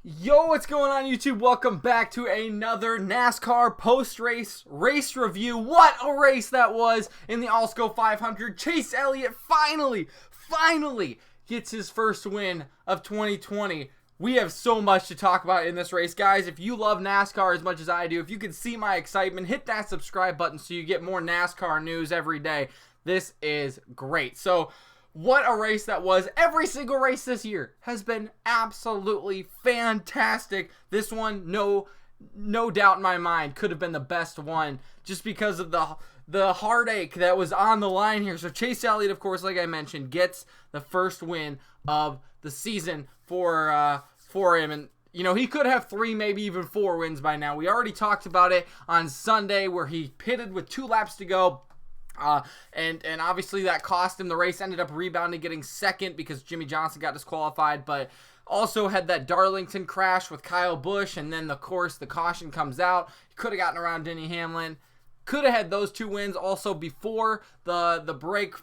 Yo, what's going on YouTube? Welcome back to another NASCAR post-race race review. What a race that was in the Alsco 500. Chase Elliott finally gets his first win of 2020. We have so much to talk about in this race, guys. If you love NASCAR as much as I do, if you can see my excitement, hit that subscribe button so you get more NASCAR news every day. This is great. So, what a race that was. Every single race this year has been absolutely fantastic. This one, no doubt in my mind, could have been the best one just because of the heartache that was on the line here. So Chase Elliott, of course, like I mentioned, gets the first win of the season for him. And you know, he could have 3, maybe even 4 wins by now. We already talked about it on Sunday where he pitted with 2 laps to go. And obviously that cost him the race. Ended up rebounding, getting second because Jimmy Johnson got disqualified, but also had that Darlington crash with Kyle Busch, and then of course the caution comes out. He could have gotten around Denny Hamlin. Could have had those 2 wins also before the break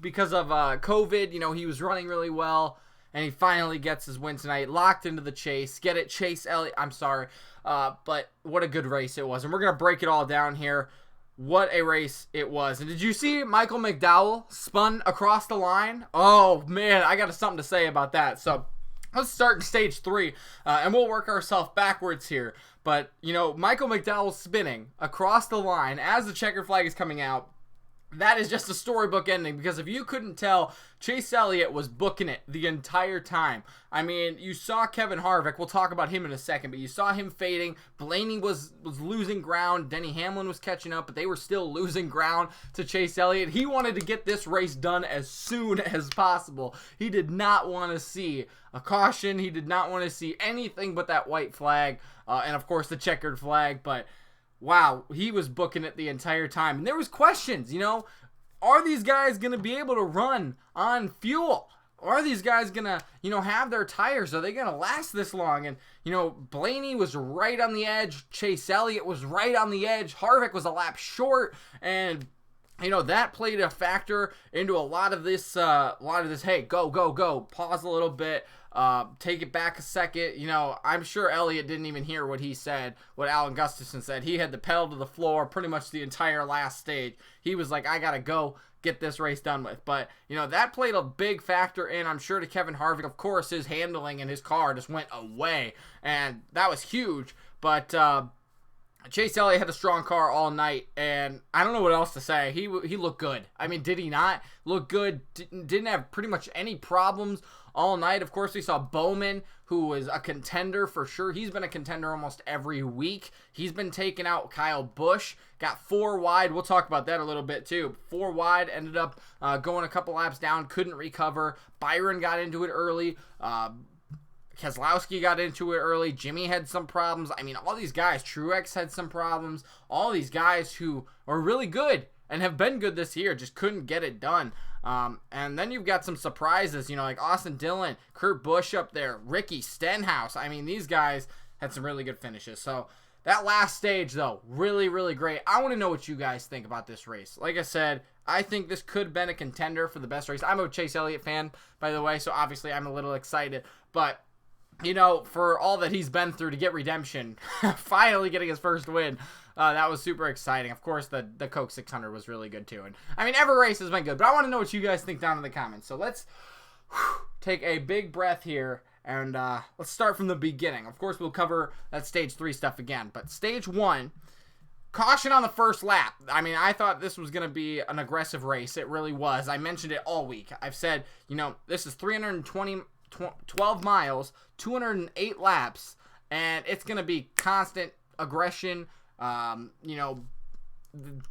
because of COVID. You know, he was running really well, and he finally gets his win tonight. Locked into the chase. Get it, Chase Elliott. I'm sorry, but what a good race it was, and we're gonna break it all down here. What a race it was. And did you see Michael McDowell spun across the line? Oh, man, I got something to say about that. So let's start in stage 3, and we'll work ourselves backwards here. But, you know, Michael McDowell spinning across the line as the checkered flag is coming out. That is just a storybook ending, because if you couldn't tell, Chase Elliott was booking it the entire time. I mean, you saw Kevin Harvick. We'll talk about him in a second, but you saw him fading. Blaney was losing ground. Denny Hamlin was catching up, but they were still losing ground to Chase Elliott. He wanted to get this race done as soon as possible. He did not want to see a caution. He did not want to see anything but that white flag, and of course the checkered flag, but wow, he was booking it the entire time. And there was questions, you know, are these guys going to be able to run on fuel? Are these guys going to, you know, have their tires? Are they going to last this long? And, you know, Blaney was right on the edge. Chase Elliott was right on the edge. Harvick was a lap short. And, you know, that played a factor into a lot of this, hey, go, pause a little bit. Take it back a second. You know, I'm sure Elliott didn't even hear what he said, what Alan Gustafson said. He had the pedal to the floor pretty much the entire last stage. He was like, I gotta go get this race done with. But, you know, that played a big factor in, I'm sure, to Kevin Harvick. Of course, his handling and his car just went away, and that was huge. But Chase Elliott had a strong car all night, and I don't know what else to say. He looked good. I mean, did he not look good? Didn't have pretty much any problems all night. Of course, we saw Bowman, who was a contender for sure. He's been a contender almost every week. He's been taking out Kyle Busch. Got 4 wide. We'll talk about that a little bit too. 4 wide. Ended up going a couple laps down. Couldn't recover. Byron got into it early. Keselowski got into it early. Jimmy had some problems. I mean, all these guys. Truex had some problems. All these guys who are really good and have been good this year just couldn't get it done. And then you've got some surprises, you know, like Austin Dillon, Kurt Busch up there, Ricky Stenhouse. I mean, these guys had some really good finishes. So that last stage, though, really, really great. I want to know what you guys think about this race. Like I said, I think this could have been a contender for the best race. I'm a Chase Elliott fan, by the way, so obviously I'm a little excited. But, you know, for all that he's been through to get redemption, finally getting his first win, that was super exciting. Of course, the Coke 600 was really good too. And I mean, every race has been good, but I want to know what you guys think down in the comments. So let's take a big breath here, and let's start from the beginning. Of course, we'll cover that stage 3 stuff again, but stage 1, caution on the first lap. I mean, I thought this was going to be an aggressive race. It really was. I mentioned it all week. I've said, you know, this is 12 miles, 208 laps, and it's going to be constant aggression. You know,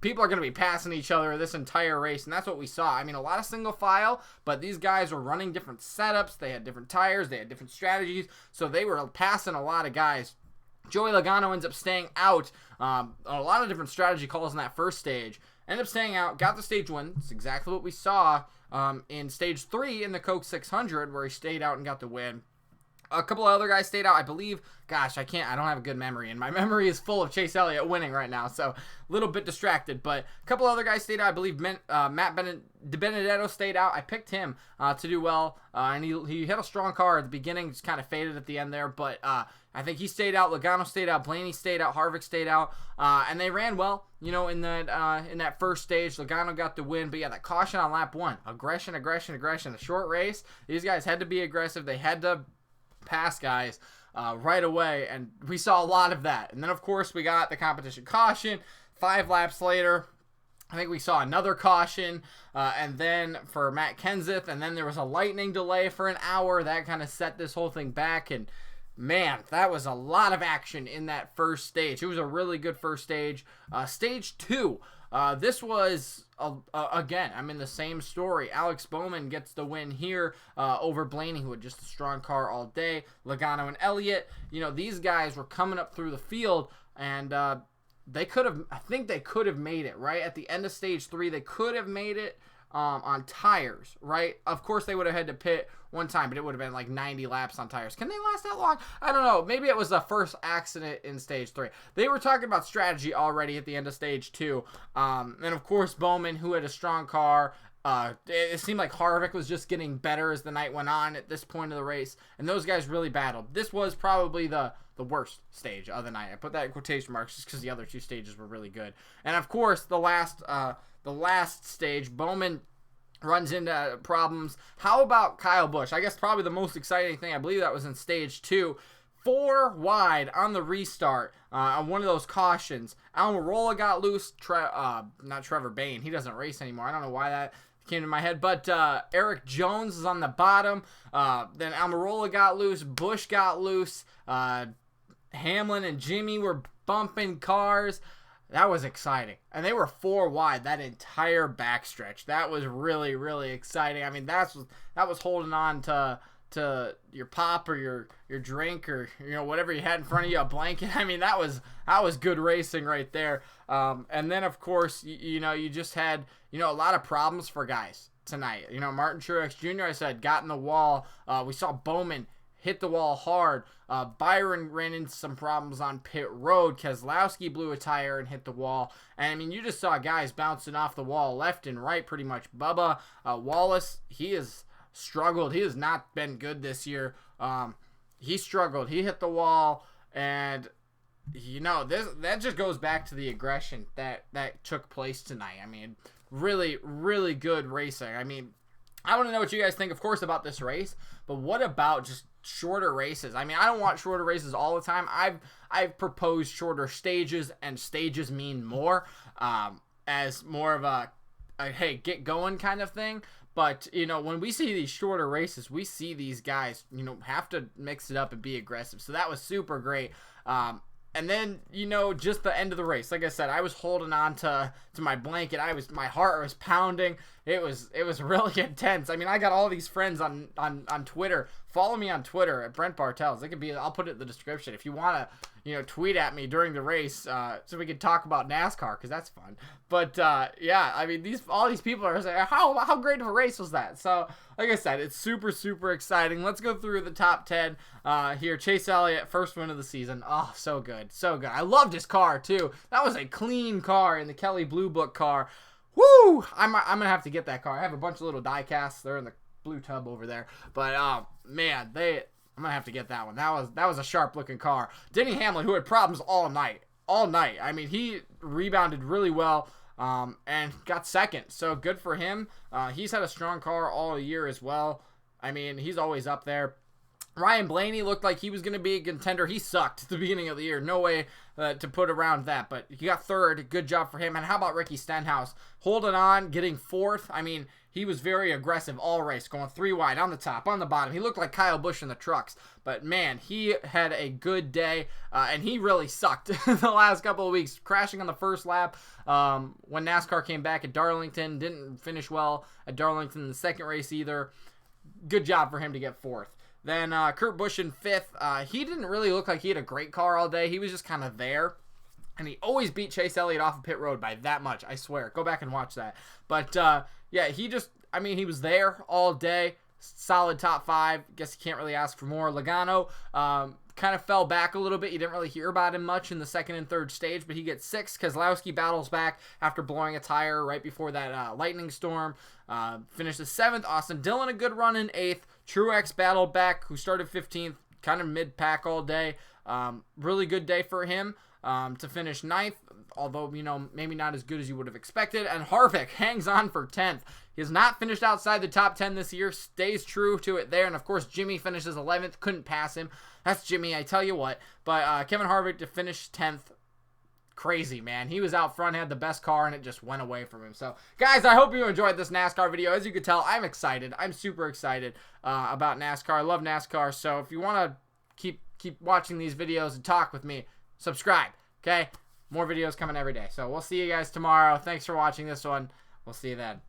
people are going to be passing each other this entire race, and that's what we saw. I mean, a lot of single file, but these guys were running different setups. They had different tires. They had different strategies, so they were passing a lot of guys. Joey Logano ends up staying out on a lot of different strategy calls in that first stage. Ended up staying out, got the stage win. It's exactly what we saw in stage 3 in the Coke 600, where he stayed out and got the win. A couple of other guys stayed out, I believe. Gosh, I don't have a good memory, and my memory is full of Chase Elliott winning right now, so a little bit distracted. But a couple of other guys stayed out. I believe Matt DiBenedetto stayed out. I picked him to do well, and he had a strong car at the beginning, just kind of faded at the end there. But I think he stayed out. Logano stayed out. Blaney stayed out. Harvick stayed out, and they ran well. In that first stage, Logano got the win. But yeah, that caution on lap 1, aggression. A short race. These guys had to be aggressive. They had to pass guys right away, and we saw a lot of that. And then of course we got the competition caution. 5 laps later, I think we saw another caution, and then for Matt Kenseth, and then there was a lightning delay for an hour. That kind of set this whole thing back, and man, that was a lot of action in that first stage. It was a really good first stage. Stage 2, this was, again, the same story. Alex Bowman gets the win here over Blaney, who had just a strong car all day. Logano and Elliott, these guys were coming up through the field, and I think they could have made it, right? At the end of stage 3, they could have made it on tires, right? Of course, they would have had to pit one time, but it would have been like 90 laps on tires. Can they last that long? I don't know. Maybe it was the first accident in stage 3. They were talking about strategy already at the end of stage 2. And of course, Bowman, who had a strong car, it seemed like Harvick was just getting better as the night went on at this point of the race, and those guys really battled. This was probably the worst stage of the night. I put that in quotation marks just because the other 2 stages were really good. And of course, the last stage, Bowman runs into problems. How about Kyle Busch? I guess probably the most exciting thing. I believe that was in stage 2. 4 wide on the restart on one of those cautions. Almirola got loose. Not Trevor Bayne. He doesn't race anymore. I don't know why that came to my head. But Eric Jones is on the bottom. Then Almirola got loose. Busch got loose. Hamlin and Jimmy were bumping cars. That was exciting. And they were 4 wide that entire backstretch. That was really, really exciting. That was holding on to your pop or your drink or whatever you had in front of you, a blanket. That was good racing right there. And then of course you just had a lot of problems for guys tonight. Martin Truex Jr. I said got in the wall. We saw Bowman hit the wall hard. Byron ran into some problems on pit road. Keselowski blew a tire and hit the wall. And you just saw guys bouncing off the wall left and right pretty much. Bubba Wallace, he has struggled. He has not been good this year. He struggled. He hit the wall, and that just goes back to the aggression that took place tonight. Really, really good racing. I want to know what you guys think, of course, about this race, but what about just shorter races? I don't want shorter races all the time. I've proposed shorter stages, and stages mean more, as more of a hey, get going kind of thing. But, when we see these shorter races, we see these guys, have to mix it up and be aggressive. So that was super great. And then, just the end of the race. Like I said, I was holding on to my blanket. My heart was pounding. It was really intense. I got all these friends on Twitter. Follow me on Twitter at Brent Bartels. I'll put it in the description if you want to, tweet at me during the race, so we can talk about NASCAR, because that's fun. But yeah, all these people are saying, how great of a race was that? So like I said, it's super, super exciting. Let's go through the top 10 here. Chase Elliott, first win of the season. Oh, so good, so good. I loved his car too. That was a clean car in the Kelley Blue Book car. Woo! I'm gonna have to get that car. I have a bunch of little die casts. They're in the blue tub over there. But man, I'm gonna have to get that one. That was a sharp looking car. Denny Hamlin, who had problems all night. He rebounded really well, and got second. So good for him. He's had a strong car all year as well. He's always up there. Ryan Blaney looked like he was going to be a contender. He sucked at the beginning of the year. No way to put around that. But he got third. Good job for him. And how about Ricky Stenhouse? Holding on, getting fourth. He was very aggressive all race, going 3 wide, on the top, on the bottom. He looked like Kyle Busch in the trucks. But, man, he had a good day. And he really sucked the last couple of weeks. Crashing on the first lap when NASCAR came back at Darlington. Didn't finish well at Darlington in the second race either. Good job for him to get fourth. Then Kurt Busch in fifth. He didn't really look like he had a great car all day. He was just kind of there. And he always beat Chase Elliott off of pit road by that much. I swear. Go back and watch that. But, yeah, he was there all day. solid top 5. Guess you can't really ask for more. Logano kind of fell back a little bit. You didn't really hear about him much in the second and third stage, but he gets 6th. Keselowski battles back after blowing a tire right before that lightning storm. Finishes 7th. Austin Dillon a good run in 8th. Truex battled back, who started 15th, kind of mid-pack all day. Really good day for him to finish 9th, although, you know, maybe not as good as you would have expected. And Harvick hangs on for 10th. He has not finished outside the top 10 this year, stays true to it there. And, of course, Jimmy finishes 11th, couldn't pass him. That's Jimmy, I tell you what. But Kevin Harvick to finish 10th, crazy, man. He was out front, had the best car, and it just went away from him. So, guys, I hope you enjoyed this NASCAR video. As you can tell, I'm excited. I'm super excited about NASCAR. I love NASCAR. So, if you want to keep watching these videos and talk with me, subscribe, okay? More videos coming every day. So, we'll see you guys tomorrow. Thanks for watching this one. We'll see you then.